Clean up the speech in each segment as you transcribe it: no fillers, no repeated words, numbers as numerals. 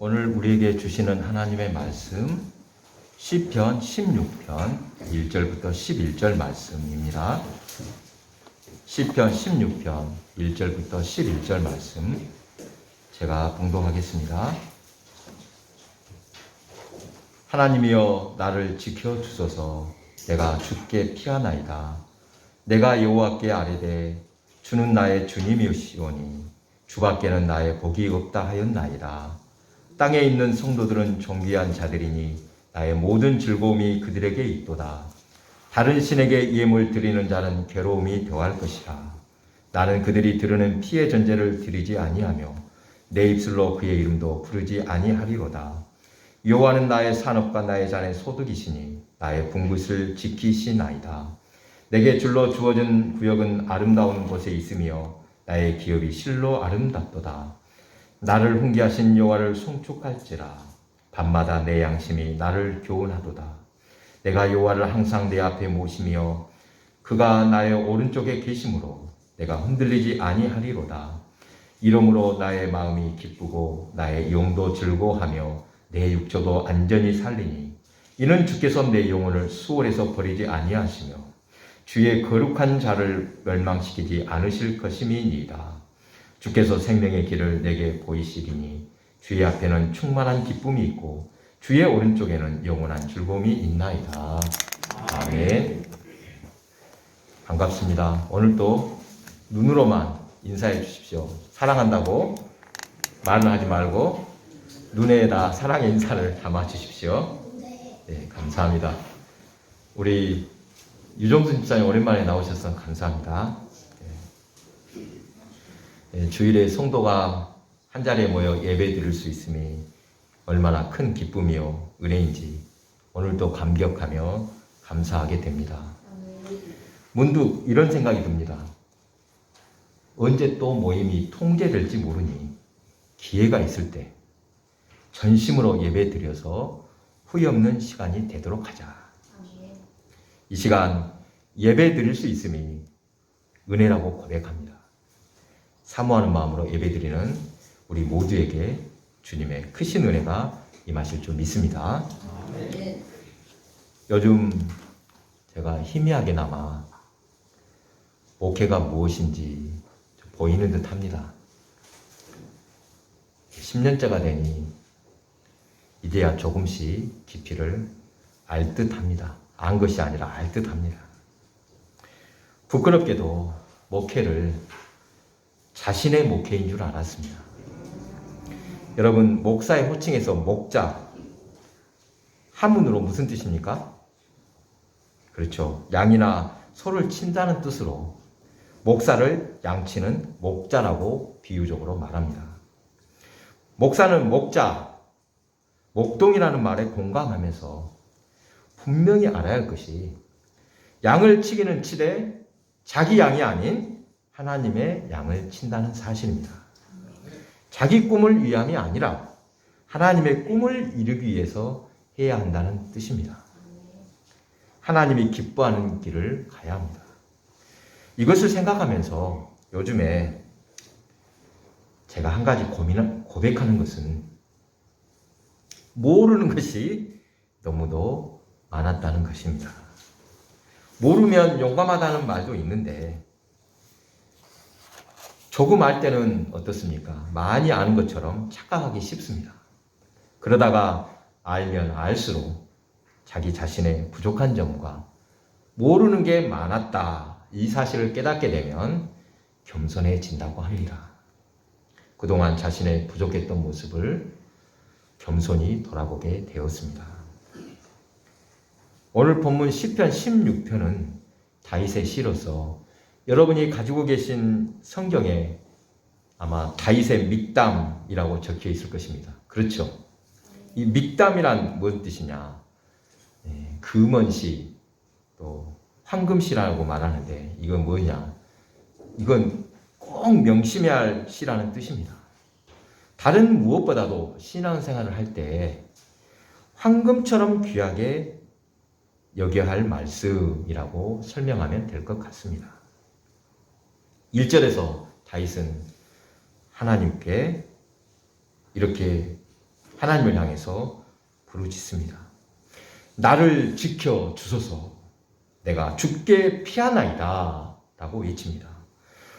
오늘 우리에게 주시는 하나님의 말씀 시편 16편 1절부터 11절 말씀입니다. 시편 16편 1절부터 11절 말씀 제가 봉독하겠습니다. 하나님이여 나를 지켜주소서. 내가 주께 피하나이다. 내가 여호와께 아뢰되 주는 나의 주님이시오니 주밖에는 나의 복이 없다 하였나이다. 땅에 있는 성도들은 존귀한 자들이니 나의 모든 즐거움이 그들에게 있도다. 다른 신에게 예물 드리는 자는 괴로움이 더할 것이라. 나는 그들이 드러낸 피의 전제를 드리지 아니하며 내 입술로 그의 이름도 부르지 아니하리로다. 여호와는 나의 산업과 나의 잔의 소득이시니 나의 분깃을 지키시나이다. 내게 줄로 주어진 구역은 아름다운 곳에 있으며 나의 기업이 실로 아름답도다. 나를 훈계하신 여호와를 송축할지라. 밤마다 내 양심이 나를 교훈하도다. 내가 여호와를 항상 내 앞에 모시며 그가 나의 오른쪽에 계심으로 내가 흔들리지 아니하리로다. 이러므로 나의 마음이 기쁘고 나의 영도 즐거워하며 내 육조도 안전히 살리니 이는 주께서 내 영혼을 수월에서 버리지 아니하시며 주의 거룩한 자를 멸망시키지 않으실 것임이니이다. 주께서 생명의 길을 내게 보이시리니 주의 앞에는 충만한 기쁨이 있고 주의 오른쪽에는 영원한 즐거움이 있나이다. 아멘. 반갑습니다. 오늘도 눈으로만 인사해 주십시오. 사랑한다고 말은 하지 말고 눈에다 사랑의 인사를 담아 주십시오. 네, 감사합니다. 우리 유정수 집사님 오랜만에 나오셔서 감사합니다. 네, 주일에 성도가 한 자리에 모여 예배 드릴 수 있음이 얼마나 큰 기쁨이요 은혜인지 오늘도 감격하며 감사하게 됩니다. 문득 이런 생각이 듭니다. 언제 또 모임이 통제될지 모르니 기회가 있을 때 전심으로 예배 드려서 후회 없는 시간이 되도록 하자. 이 시간 예배 드릴 수 있음이 은혜라고 고백합니다. 사모하는 마음으로 예배 드리는 우리 모두에게 주님의 크신 은혜가 임하실 줄 믿습니다. 요즘 제가 희미하게나마 목회가 무엇인지 보이는 듯 합니다. 10년째가 되니 이제야 조금씩 깊이를 알 듯 합니다. 안 것이 아니라 알 듯 합니다. 부끄럽게도 목회를 자신의 목회인 줄 알았습니다. 여러분, 목사의 호칭에서 목자, 한문으로 무슨 뜻입니까? 그렇죠. 양이나 소를 친다는 뜻으로 목사를 양치는 목자라고 비유적으로 말합니다. 목사는 목자, 목동이라는 말에 공감하면서 분명히 알아야 할 것이 양을 치기는 치되 자기 양이 아닌 하나님의 양을 친다는 사실입니다. 자기 꿈을 위함이 아니라 하나님의 꿈을 이루기 위해서 해야 한다는 뜻입니다. 하나님이 기뻐하는 길을 가야 합니다. 이것을 생각하면서 요즘에 제가 한 가지 고백하는 것은 모르는 것이 너무도 많았다는 것입니다. 모르면 용감하다는 말도 있는데 조금 알 때는 어떻습니까? 많이 아는 것처럼 착각하기 쉽습니다. 그러다가 알면 알수록 자기 자신의 부족한 점과 모르는 게 많았다 이 사실을 깨닫게 되면 겸손해진다고 합니다. 그동안 자신의 부족했던 모습을 겸손히 돌아보게 되었습니다. 오늘 본문 시편 16편은 다윗의 시로서 여러분이 가지고 계신 성경에 아마 다윗의 믹담이라고 적혀 있을 것입니다. 그렇죠? 이 믹담이란 무슨 뜻이냐? 금언시 또 황금시라고 말하는데 이건 뭐냐? 이건 꼭 명심해야 할 시라는 뜻입니다. 다른 무엇보다도 신앙생활을 할 때 황금처럼 귀하게 여겨야 할 말씀이라고 설명하면 될 것 같습니다. 1절에서 다윗은 하나님께 이렇게 하나님을 향해서 부르짖습니다. 나를 지켜 주소서. 내가 죽게 피하나이다 라고 외칩니다.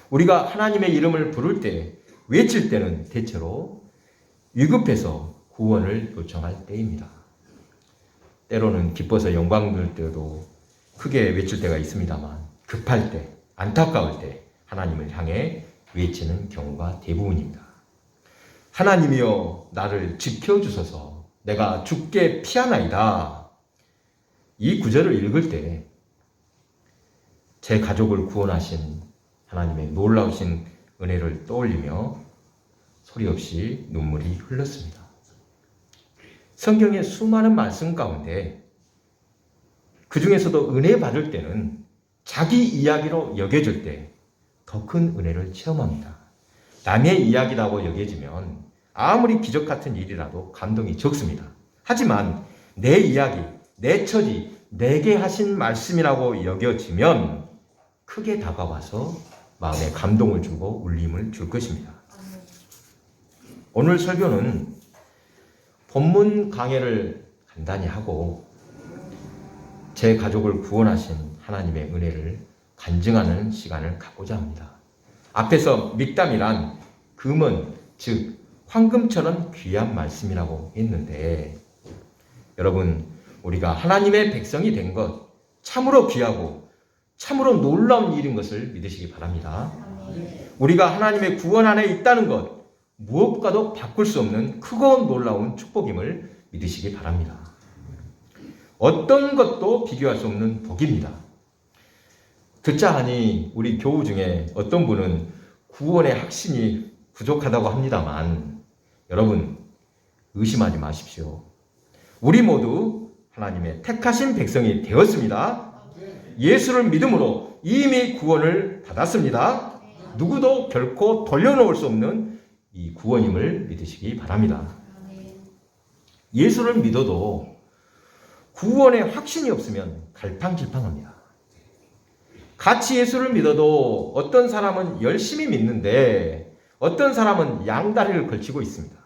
우리가 하나님의 이름을 부를 때, 외칠 때는 대체로 위급해서 구원을 요청할 때입니다. 때로는 기뻐서 영광 누릴 때도 크게 외칠 때가 있습니다만, 급할 때, 안타까울 때 하나님을 향해 외치는 경우가 대부분입니다. 하나님이여 나를 지켜주소서. 내가 죽게 피하나이다. 이 구절을 읽을 때 제 가족을 구원하신 하나님의 놀라우신 은혜를 떠올리며 소리 없이 눈물이 흘렀습니다. 성경의 수많은 말씀 가운데 그 중에서도 은혜 받을 때는 자기 이야기로 여겨질 때 더 큰 은혜를 체험합니다. 남의 이야기라고 여겨지면 아무리 기적 같은 일이라도 감동이 적습니다. 하지만 내 이야기, 내 처지, 내게 하신 말씀이라고 여겨지면 크게 다가와서 마음에 감동을 주고 울림을 줄 것입니다. 오늘 설교는 본문 강해를 간단히 하고 제 가족을 구원하신 하나님의 은혜를 간증하는 시간을 갖고자 합니다. 앞에서 믹담이란 금은, 즉 황금처럼 귀한 말씀이라고 했는데, 여러분, 우리가 하나님의 백성이 된 것 참으로 귀하고 참으로 놀라운 일인 것을 믿으시기 바랍니다. 우리가 하나님의 구원 안에 있다는 것, 무엇과도 바꿀 수 없는 크고 놀라운 축복임을 믿으시기 바랍니다. 어떤 것도 비교할 수 없는 복입니다. 듣자 하니 우리 교우 중에 어떤 분은 구원의 확신이 부족하다고 합니다만, 여러분 의심하지 마십시오. 우리 모두 하나님의 택하신 백성이 되었습니다. 예수를 믿음으로 이미 구원을 받았습니다. 누구도 결코 돌려놓을 수 없는 이 구원임을 믿으시기 바랍니다. 예수를 믿어도 구원의 확신이 없으면 갈팡질팡합니다. 같이 예수를 믿어도 어떤 사람은 열심히 믿는데 어떤 사람은 양다리를 걸치고 있습니다.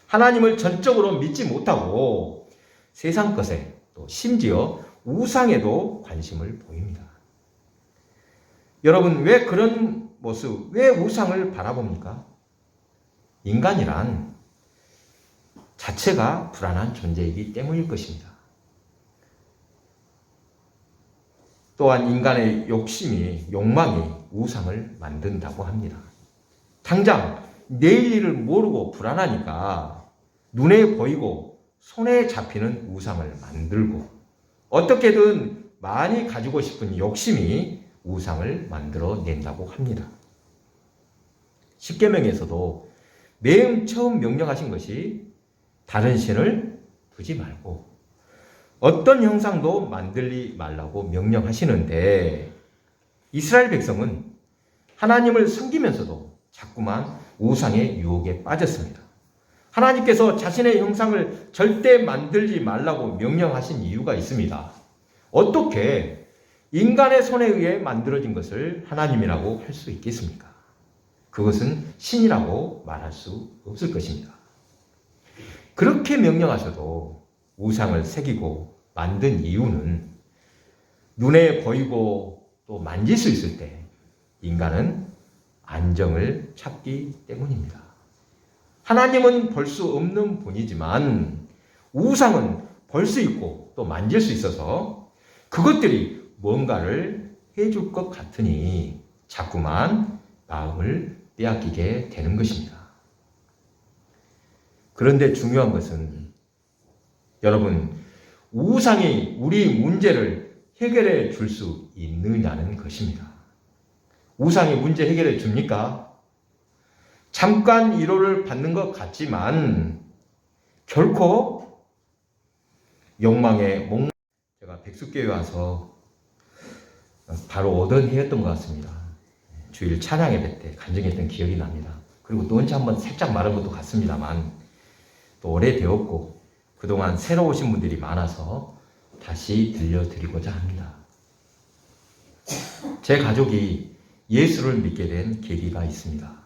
하나님을 전적으로 믿지 못하고 세상 것에 또 심지어 우상에도 관심을 보입니다. 여러분, 왜 그런 모습, 왜 우상을 바라봅니까? 인간이란 자체가 불안한 존재이기 때문일 것입니다. 또한 인간의 욕심이, 욕망이 우상을 만든다고 합니다. 당장 내일 일을 모르고 불안하니까 눈에 보이고 손에 잡히는 우상을 만들고, 어떻게든 많이 가지고 싶은 욕심이 우상을 만들어낸다고 합니다. 십계명에서도 맨 처음 명령하신 것이 다른 신을 두지 말고 어떤 형상도 만들지 말라고 명령하시는데, 이스라엘 백성은 하나님을 섬기면서도 자꾸만 우상의 유혹에 빠졌습니다. 하나님께서 자신의 형상을 절대 만들지 말라고 명령하신 이유가 있습니다. 어떻게 인간의 손에 의해 만들어진 것을 하나님이라고 할 수 있겠습니까? 그것은 신이라고 말할 수 없을 것입니다. 그렇게 명령하셔도 우상을 새기고 만든 이유는 눈에 보이고 또 만질 수 있을 때 인간은 안정을 찾기 때문입니다. 하나님은 볼 수 없는 분이지만 우상은 볼 수 있고 또 만질 수 있어서 그것들이 뭔가를 해줄 것 같으니 자꾸만 마음을 빼앗기게 되는 것입니다. 그런데 중요한 것은, 여러분, 우상이 우리 문제를 해결해 줄 수 있느냐는 것입니다. 우상이 문제 해결해 줍니까? 잠깐 위로를 받는 것 같지만 결코 욕망에 제가 백숙교회 와서 바로 오던 해였던 것 같습니다. 주일 찬양 예배 때 간증했던 기억이 납니다. 그리고 또 언제 한번 살짝 말한 것도 같습니다만, 또 오래되었고 그동안 새로 오신 분들이 많아서 다시 들려드리고자 합니다. 제 가족이 예수를 믿게 된 계기가 있습니다.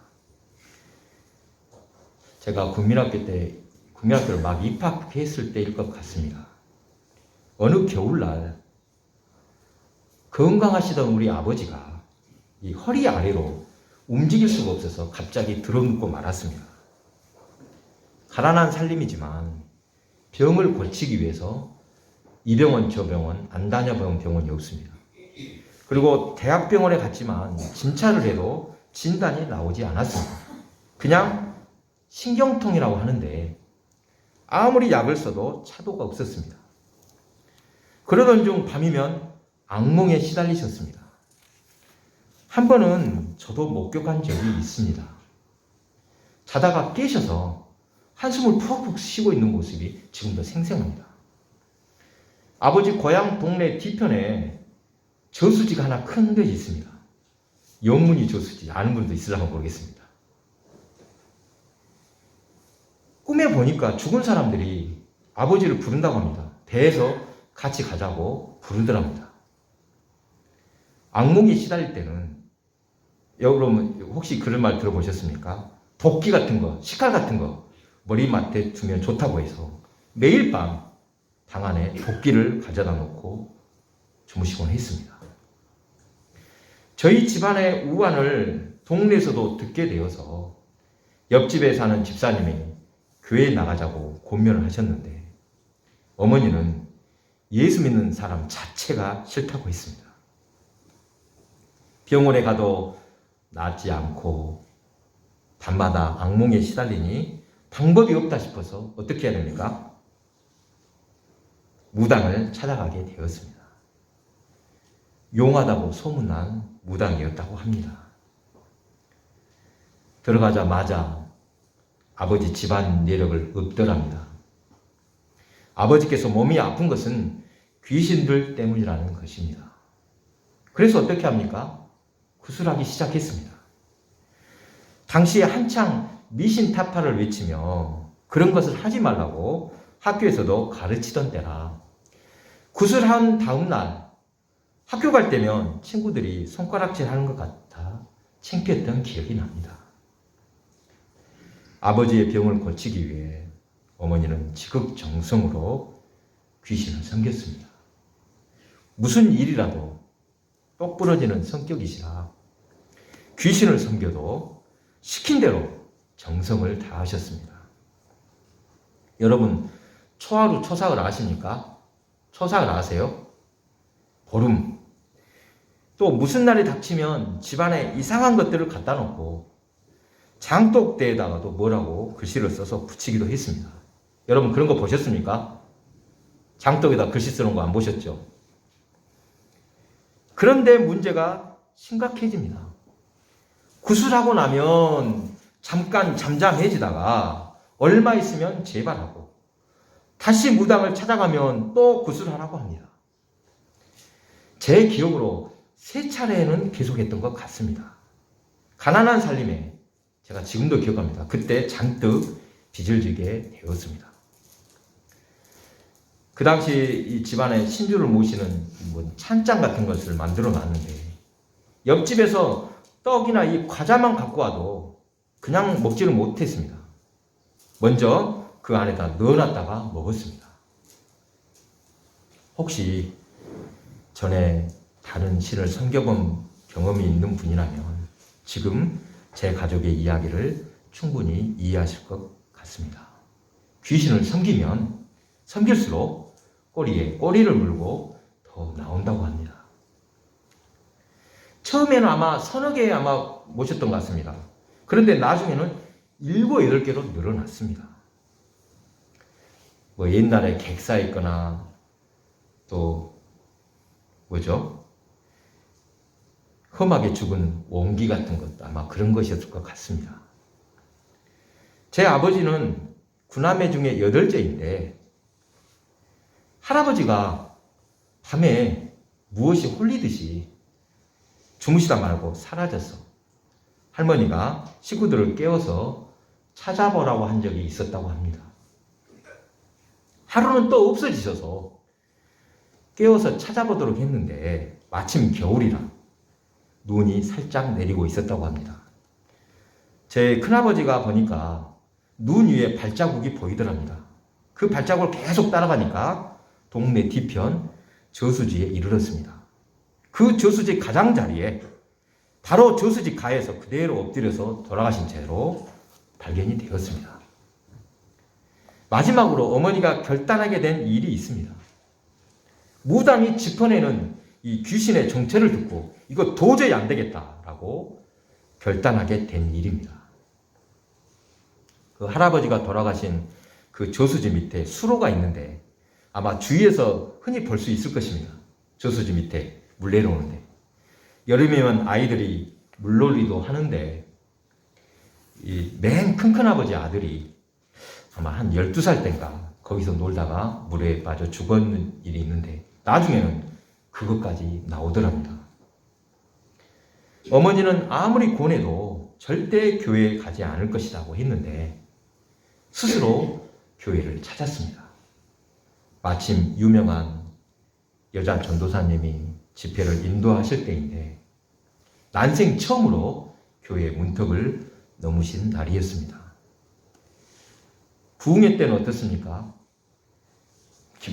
제가 국민학교 때 국민학교를 막 입학했을 때일 것 같습니다. 어느 겨울날 건강하시던 우리 아버지가 이 허리 아래로 움직일 수가 없어서 갑자기 들어눕고 말았습니다. 가난한 살림이지만 병을 고치기 위해서 이 병원 저 병원 안 다녀본 병원이 없습니다. 그리고 대학병원에 갔지만 진찰을 해도 진단이 나오지 않았습니다. 그냥 신경통이라고 하는데 아무리 약을 써도 차도가 없었습니다. 그러던 중 밤이면 악몽에 시달리셨습니다. 한 번은 저도 목격한 적이 있습니다. 자다가 깨셔서 한숨을 푹푹 쉬고 있는 모습이 지금도 생생합니다. 아버지 고향 동네 뒤편에 저수지가 하나 큰 것이 있습니다. 영문이 저수지, 아는 분도 있으려나 모르겠습니다. 꿈에 보니까 죽은 사람들이 아버지를 부른다고 합니다. 배에서 같이 가자고 부르더랍니다. 악몽에 시달릴 때는, 여러분 혹시 그런 말 들어보셨습니까? 도끼 같은 거, 식칼 같은 거 머리맡에 두면 좋다고 해서 매일 밤 방 안에 도끼를 가져다 놓고 주무시곤 했습니다. 저희 집안의 우환을 동네에서도 듣게 되어서 옆집에 사는 집사님이 교회에 나가자고 권면을 하셨는데 어머니는 예수 믿는 사람 자체가 싫다고 했습니다. 병원에 가도 낫지 않고 밤마다 악몽에 시달리니 방법이 없다 싶어서 어떻게 해야 됩니까? 무당을 찾아가게 되었습니다. 용하다고 소문난 무당이었다고 합니다. 들어가자마자 아버지 집안 내력을 없더랍니다. 아버지께서 몸이 아픈 것은 귀신들 때문이라는 것입니다. 그래서 어떻게 합니까? 구술하기 시작했습니다. 당시에 한창 미신타파를 외치며 그런 것을 하지 말라고 학교에서도 가르치던 때라 구술한 다음날 학교 갈 때면 친구들이 손가락질 하는 것 같아 창피했던 기억이 납니다. 아버지의 병을 고치기 위해 어머니는 지극정성으로 귀신을 섬겼습니다. 무슨 일이라도 똑 부러지는 성격이시라 귀신을 섬겨도 시킨 대로 정성을 다하셨습니다. 여러분 초하루 초삭을 아십니까? 초삭을 아세요? 보름. 또 무슨 날이 닥치면 집안에 이상한 것들을 갖다 놓고 장독대에다가도 뭐라고 글씨를 써서 붙이기도 했습니다. 여러분 그런 거 보셨습니까? 장독에다 글씨 쓰는 거 안 보셨죠? 그런데 문제가 심각해집니다. 구술하고 나면 잠깐 잠잠해지다가 얼마 있으면 재발하고 다시 무당을 찾아가면 또 구술하라고 합니다. 제 기억으로 3차례는 계속했던 것 같습니다. 가난한 살림에 제가 지금도 기억합니다. 그때 잔뜩 빚을 지게 되었습니다. 그 당시 이 집안에 신주를 모시는 찬장 같은 것을 만들어 놨는데 옆집에서 떡이나 이 과자만 갖고 와도 그냥 먹지를 못했습니다. 먼저 그 안에다 넣어놨다가 먹었습니다. 혹시 전에 다른 신을 섬겨본 경험이 있는 분이라면 지금 제 가족의 이야기를 충분히 이해하실 것 같습니다. 귀신을 섬기면 섬길수록 꼬리에 꼬리를 물고 더 나온다고 합니다. 처음에는 아마 서너 개 모셨던 것 같습니다. 그런데 나중에는 7, 8개로 늘어났습니다. 옛날에 객사 있거나 또 험하게 죽은 원기 같은 것도 아마 그런 것이었을 것 같습니다. 제 아버지는 9남매 중에 8째인데 할아버지가 밤에 무엇이 홀리듯이 주무시다 말고 사라졌어. 할머니가 식구들을 깨워서 찾아보라고 한 적이 있었다고 합니다. 하루는 또 없어지셔서 깨워서 찾아보도록 했는데 마침 겨울이라 눈이 살짝 내리고 있었다고 합니다. 제 큰아버지가 보니까 눈 위에 발자국이 보이더랍니다. 그 발자국을 계속 따라가니까 동네 뒤편 저수지에 이르렀습니다. 그 저수지 가장자리에 바로 저수지 가에서 그대로 엎드려서 돌아가신 채로 발견이 되었습니다. 마지막으로 어머니가 결단하게 된 일이 있습니다. 무당이 짚어내는 이 귀신의 정체를 듣고 이거 도저히 안 되겠다라고 결단하게 된 일입니다. 그 할아버지가 돌아가신 그 저수지 밑에 수로가 있는데 아마 주위에서 흔히 볼 수 있을 것입니다. 저수지 밑에 물 내려오는데 여름이면 아이들이 물놀이도 하는데 이 맨 큰큰아버지 아들이 아마 한 12살 때인가 거기서 놀다가 물에 빠져 죽었는 일이 있는데 나중에는 그것까지 나오더랍니다. 어머니는 아무리 권해도 절대 교회에 가지 않을 것이라고 했는데 스스로 교회를 찾았습니다. 마침 유명한 여자 전도사님이 집회를 인도하실 때인데 난생 처음으로 교회 문턱을 넘으신 날이었습니다. 부흥회 때는 어떻습니까?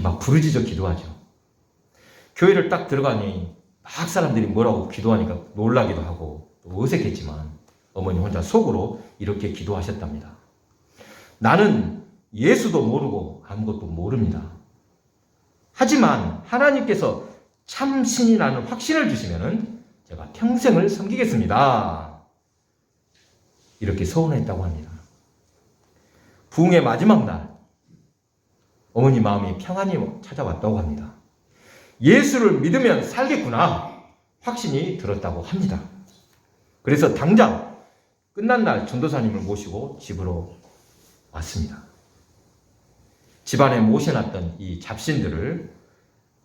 막 부르짖어 기도하죠. 교회를 딱 들어가니 막 사람들이 뭐라고 기도하니까 놀라기도 하고 어색했지만 어머니 혼자 속으로 이렇게 기도하셨답니다. 나는 예수도 모르고 아무것도 모릅니다. 하지만 하나님께서 참 신이라는 확신을 주시면 제가 평생을 섬기겠습니다. 이렇게 서원했다고 합니다. 부흥의 마지막 날 어머니 마음이 평안히 찾아왔다고 합니다. 예수를 믿으면 살겠구나 확신이 들었다고 합니다. 그래서 당장 끝난 날 전도사님을 모시고 집으로 왔습니다. 집안에 모셔놨던 이 잡신들을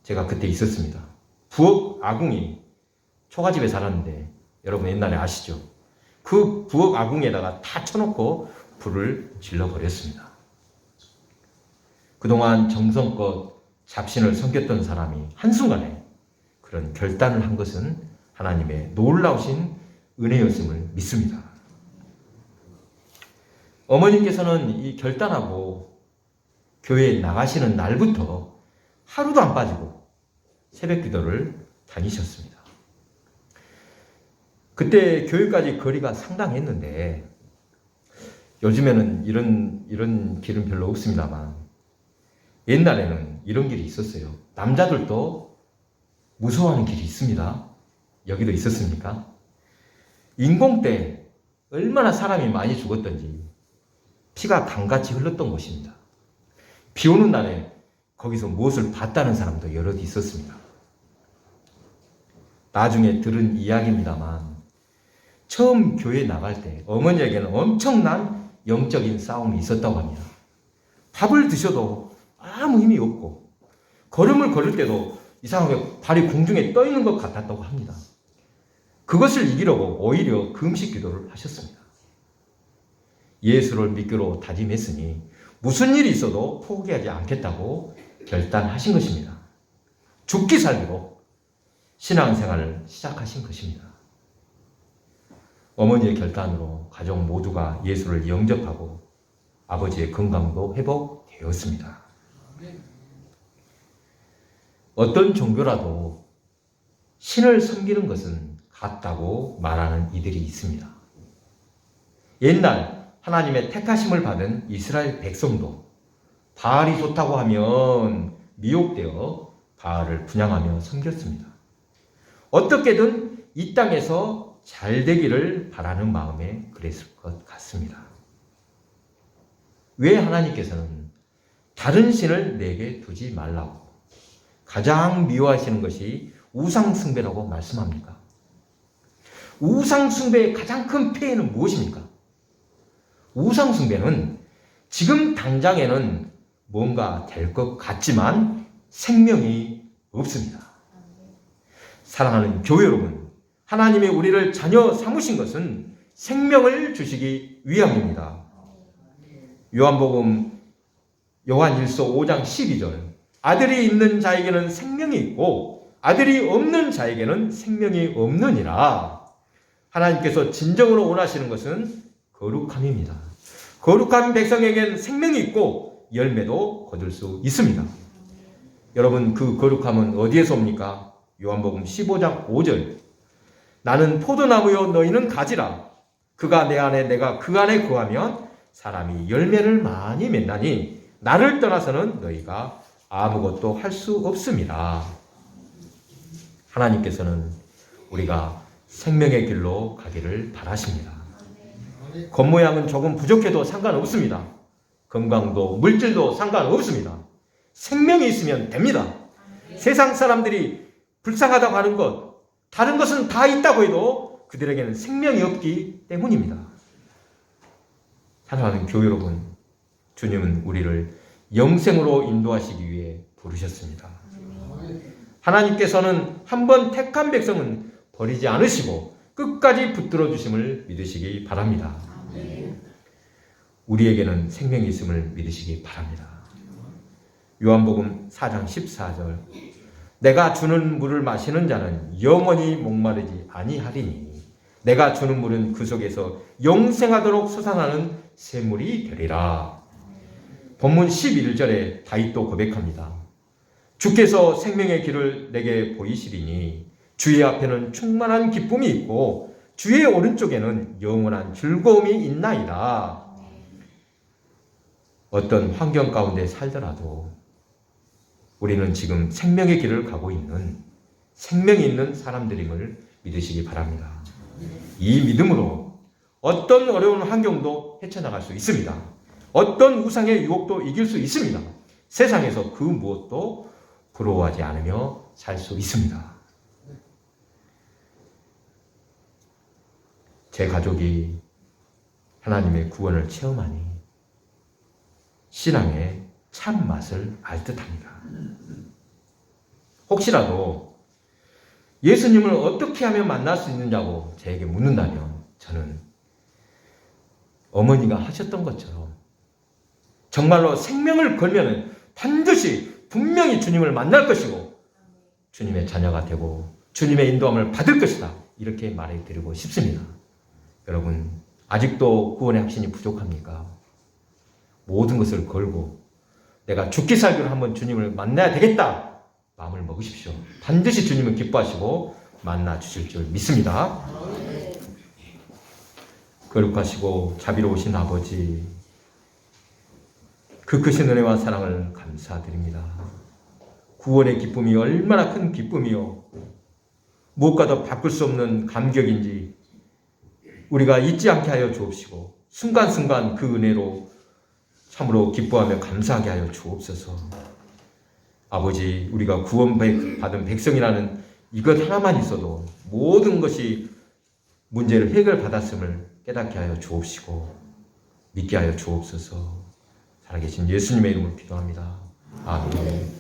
제가 그때 있었습니다. 부엌 아궁이 초가집에 살았는데 여러분 옛날에 아시죠? 그 부엌 아궁이에다가 다 쳐놓고 불을 질러버렸습니다. 그동안 정성껏 잡신을 섬겼던 사람이 한순간에 그런 결단을 한 것은 하나님의 놀라우신 은혜였음을 믿습니다. 어머님께서는 이 결단하고 교회에 나가시는 날부터 하루도 안 빠지고 새벽 기도를 다니셨습니다. 그때 교회까지 거리가 상당했는데 요즘에는 이런 길은 별로 없습니다만 옛날에는 이런 길이 있었어요. 남자들도 무서워하는 길이 있습니다. 여기도 있었습니까? 인공 때 얼마나 사람이 많이 죽었던지 피가 강같이 흘렀던 곳입니다. 비 오는 날에 거기서 무엇을 봤다는 사람도 여럿 있었습니다. 나중에 들은 이야기입니다만 처음 교회에 나갈 때 어머니에게는 엄청난 영적인 싸움이 있었다고 합니다. 밥을 드셔도 아무 힘이 없고 걸음을 걸을 때도 이상하게 발이 공중에 떠 있는 것 같았다고 합니다. 그것을 이기려고 오히려 금식 기도를 하셨습니다. 예수를 믿기로 다짐했으니 무슨 일이 있어도 포기하지 않겠다고 결단하신 것입니다. 죽기 살기로 신앙생활을 시작하신 것입니다. 어머니의 결단으로 가족 모두가 예수를 영접하고 아버지의 건강도 회복되었습니다. 어떤 종교라도 신을 섬기는 것은 같다고 말하는 이들이 있습니다. 옛날 하나님의 택하심을 받은 이스라엘 백성도 바알이 좋다고 하면 미혹되어 바알을 분향하며 섬겼습니다. 어떻게든 이 땅에서 잘 되기를 바라는 마음에 그랬을 것 같습니다. 왜 하나님께서는 다른 신을 내게 두지 말라고 가장 미워하시는 것이 우상숭배라고 말씀합니까? 우상숭배의 가장 큰 폐해는 무엇입니까? 우상숭배는 지금 당장에는 뭔가 될 것 같지만 생명이 없습니다. 사랑하는 교회 여러분, 하나님이 우리를 자녀 삼으신 것은 생명을 주시기 위함입니다. 요한복음 요한일서 5장 12절 아들이 있는 자에게는 생명이 있고 아들이 없는 자에게는 생명이 없느니라. 하나님께서 진정으로 원하시는 것은 거룩함입니다. 거룩한 백성에게는 생명이 있고 열매도 거둘 수 있습니다. 여러분, 그 거룩함은 어디에서 옵니까? 요한복음 15장 5절. 나는 포도나무요 너희는 가지라. 그가 내 안에 내가 그 안에 거하면 사람이 열매를 많이 맺나니 나를 떠나서는 너희가 아무것도 할 수 없습니다. 하나님께서는 우리가 생명의 길로 가기를 바라십니다. 겉모양은 조금 부족해도 상관없습니다. 건강도 물질도 상관없습니다. 생명이 있으면 됩니다. 세상 사람들이 불쌍하다고 하는 것, 다른 것은 다 있다고 해도 그들에게는 생명이 없기 때문입니다. 사랑하는 교회 여러분, 주님은 우리를 영생으로 인도하시기 위해 부르셨습니다. 하나님께서는 한번 택한 백성은 버리지 않으시고 끝까지 붙들어 주심을 믿으시기 바랍니다. 우리에게는 생명이 있음을 믿으시기 바랍니다. 요한복음 4장 14절. 내가 주는 물을 마시는 자는 영원히 목마르지 아니하리니 내가 주는 물은 그 속에서 영생하도록 솟아나는 샘물이 되리라. 본문 11절에 다윗도 고백합니다. 주께서 생명의 길을 내게 보이시리니 주의 앞에는 충만한 기쁨이 있고 주의 오른쪽에는 영원한 즐거움이 있나이다. 어떤 환경 가운데 살더라도 우리는 지금 생명의 길을 가고 있는 생명이 있는 사람들임을 믿으시기 바랍니다. 이 믿음으로 어떤 어려운 환경도 헤쳐나갈 수 있습니다. 어떤 우상의 유혹도 이길 수 있습니다. 세상에서 그 무엇도 부러워하지 않으며 살 수 있습니다. 제 가족이 하나님의 구원을 체험하니 신앙의 참맛을 알 듯합니다. 혹시라도 예수님을 어떻게 하면 만날 수 있느냐고 저에게 묻는다면 저는 어머니가 하셨던 것처럼 정말로 생명을 걸면 반드시 분명히 주님을 만날 것이고 주님의 자녀가 되고 주님의 인도함을 받을 것이다. 이렇게 말해드리고 싶습니다. 여러분, 아직도 구원의 확신이 부족합니까? 모든 것을 걸고 내가 죽기 살기로 한번 주님을 만나야 되겠다. 마음을 먹으십시오. 반드시 주님은 기뻐하시고 만나 주실 줄 믿습니다. 거룩하시고 자비로우신 아버지, 그 크신 은혜와 사랑을 감사드립니다. 구원의 기쁨이 얼마나 큰 기쁨이요, 무엇과도 바꿀 수 없는 감격인지 우리가 잊지 않게 하여 주옵시고 순간순간 그 은혜로 참으로 기뻐하며 감사하게 하여 주옵소서. 아버지, 우리가 구원받은 백성이라는 이것 하나만 있어도 모든 것이 문제를 해결받았음을 깨닫게 하여 주옵시고 믿게 하여 주옵소서. 살아계신 예수님의 이름으로 기도합니다. 아멘.